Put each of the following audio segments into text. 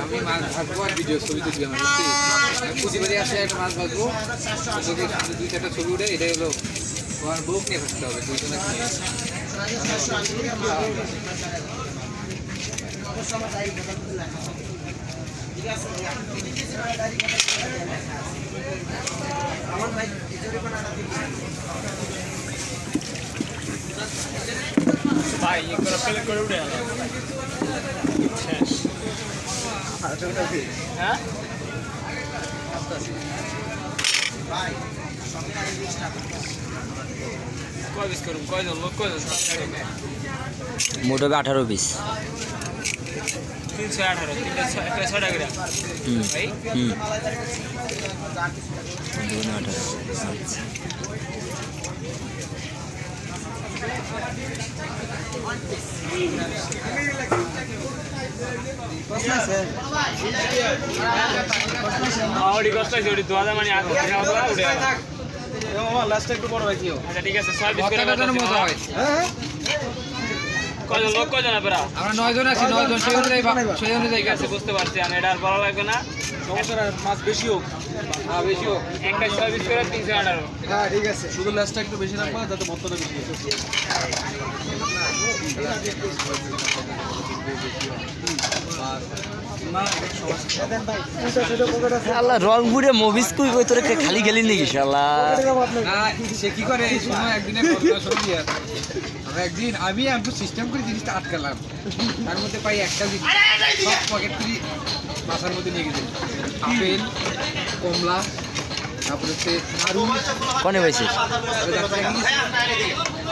আমি মাছ ভাজবো আর ভিডিও ছবি তুলবি আমার প্রতিবারই আসলে একটা মাছ ভাজবো যদি দুই চারটা ছবি উঠে এটাই হলো তোমার বুক নিয়ে ভাজতে হবে দুইজনে ভাই করে উঠে শেষ হ্যাঁ কয় পিস করুন কয়জন লোক কয়জন মোট হবে 18 পিস 318 তিনটা 6 টাকা করে ভাই দুগুণ 18 আচ্ছা ঠিক আছে 6 পিস করে মজা হয় কয়জন লোক কয়জন আপনারা আমরা 9 জন আছি 9 জন সেই অনুযায়ী ঠিক আছে বুঝতে পারছি আমি এটা আর ভালো লাগবে না মাছ বেশি হোক হ্যাঁ বেশি হোক একটা 6 পিস করে 318 হ্যাঁ ঠিক আছে শুধু লেজটা একটু বেশি রাখবা যাতে ভর্তাটা বেশি আল্লাহ রংপুরে মুভিস কই কই তোরে খালি গেলি নাকি শালা না সে কি করে এই সময় একদিনের ঘটনা শুনি আর একদিন আমি একটু সিস্টেম করে জিনিসটা আটকালাম তার মধ্যে পাই একটা জিনিস সব পকেট করে বাসার মধ্যে নিয়ে গেছে আপেল কমলা তারপরে হচ্ছে নাড়ু কোনে পাইছিস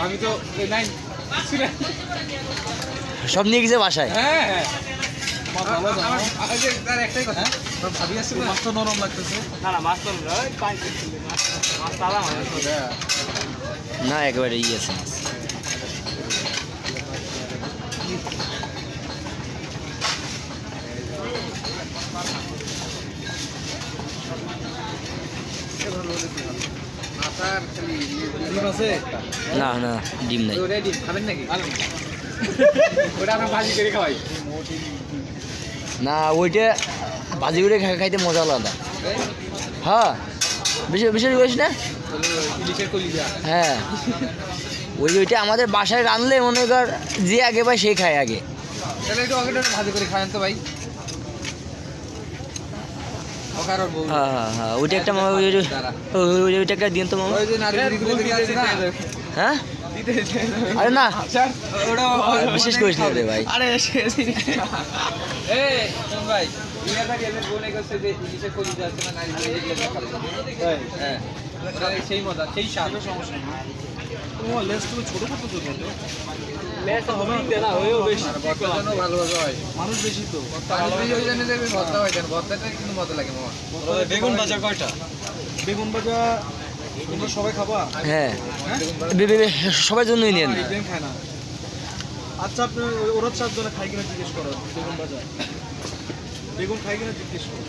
আমি তো নাই সব নিয়ে গেছে বাসায় হ্যাঁ হ্যাঁ তার একটাই কথা ভাবি আসছে মাছটা নরম লাগতেছে না না মাছ তো মাছ তালা না একেবারে ই আছে মাছ না না ডিম নাই ডিম খাবেন নাকি ওটা আমরা ভাজি করে খাওয়াই না ওইটা ভাজি করে খাইতে মজা আলাদা হ্যাঁ বিশেষ করিস না হ্যাঁ ওইটা আমাদের বাসায় রাঁধলে মনে কর যে আগে পায় সে খায় আগে তাহলে একটু আগে ভাজি করে খাবেন তো ভাই হ্যাঁ হ্যাঁ হ্যাঁ ওইটা একটা মামা ওইটা একটা দিন তো মামা হ্যাঁ আরে না বিশেষ করিস না রে ভাই আরে ভাই সেই মজা সেই স্বাদ সমস্যা ছোট ভালোভাবে হয় মানুষ বেশি তো ভর্তা হয় কেন ভর্তাটা কিন্তু মজা লাগে মামা বেগুন ভাজা কয়টা বেগুন ভাজা তোমরা সবাই খাবা হ্যাঁ সবার জন্যই নেন খায় না আচ্ছা আপনি ওরা 4 জনে খাই কিনা জিজ্ঞেস করো বেগুন ভাজা বেগুন খাই কিনা জিজ্ঞেস করো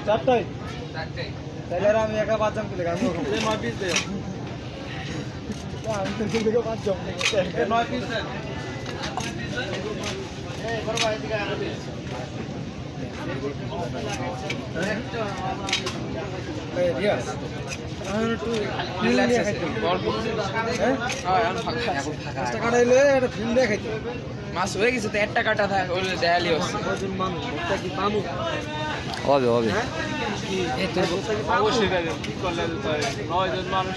চারটাই তাহলে আমি একা 5 জন কিলো আমি 9 পিস দেই আমি তো কিলো 5 জন 9 পিস দেন এই বড় ভাই দিকে আনো পিস এই রিয়াজ আমি একটু রিল্যাক্স খাইতে হ্যাঁ আমি ফাঁকা এখন ফাঁকা টাকা কাটাইলে এটা ফিল দিয়ে খাইতে মাছ হয়ে গেছে তো 1 টাকাটা থাকে ওই দেয়ালি হচ্ছে কজন মানুষ ওটা কি পামু হবে হবে হ্যাঁ এই তোর অবশ্যই খাইবেন কি করলে দিতে হবে 9 জন মানুষ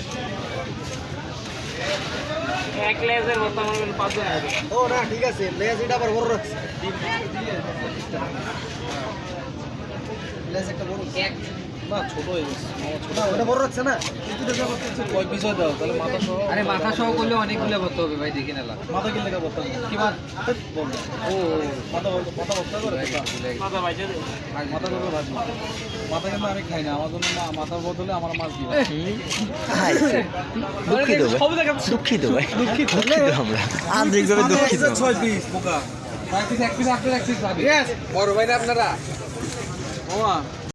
এক লেজের মতো মনে করেন 5 জন হবে ও না ঠিক আছে লেজ এটা আবার বড় রাখছে লেজ একটা বড় এক না ছোট হয়ে গেছে ছোট ওটা বড় রাখছে না কিন্তু দেখা করতেছে কয় পিস দাও তাহলে মাথা সহ আরে মাথা সহ করলে অনেকগুলো ভর্তা হবে ভাই দেখে নিলাম মাথা কিনলে কা বলতে কি বল ও মাথা মাথা বস্তা করে মাথা বাইজে দেব মাথা করে ভাজি মাথা কিন্তু আমি খাই না আমার জন্য মাথার বদলে আমার মাছ দিবা আচ্ছা। দুঃখিত ভাই দুঃখিত আমরা আন্তরিকভাবে দুঃখিত 6 পিস পোকা এক পিস আপনারা এক পিস ভাবি বড় ভাই না আপনারা ওমা